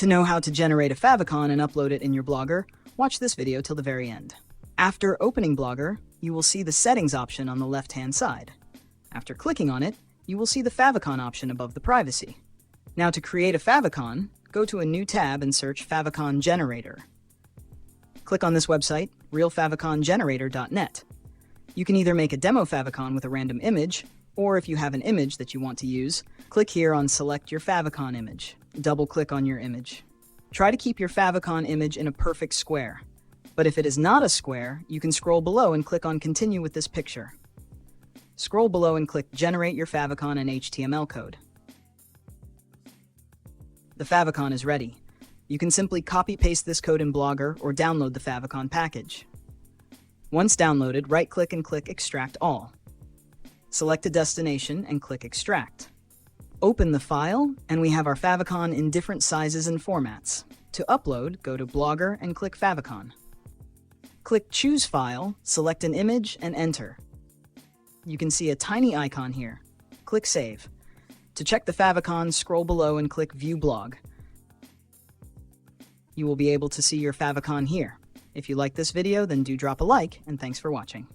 To know how to generate a favicon and upload it in your Blogger, watch this video till the very end. After opening Blogger, you will see the Settings option on the left-hand side. After clicking on it, you will see the favicon option above the Privacy. Now to create a favicon, go to a new tab and search Favicon Generator. Click on this website, realfavicongenerator.net. You can either make a demo favicon with a random image, or if you have an image that you want to use, click here on Select your favicon image. Double-click on your image. Try to keep your favicon image in a perfect square. But if it is not a square, you can scroll below and click on Continue with this picture. Scroll below and click Generate your favicon in HTML code. The favicon is ready. You can simply copy-paste this code in Blogger or download the favicon package. Once downloaded, right-click and click Extract All. Select a destination and click Extract. Open the file, and we have our favicon in different sizes and formats. To upload, go to Blogger and click Favicon. Click Choose File, select an image, and enter. You can see a tiny icon here. Click Save. To check the favicon, scroll below and click View Blog. You will be able to see your favicon here. If you like this video, then do drop a like, and thanks for watching.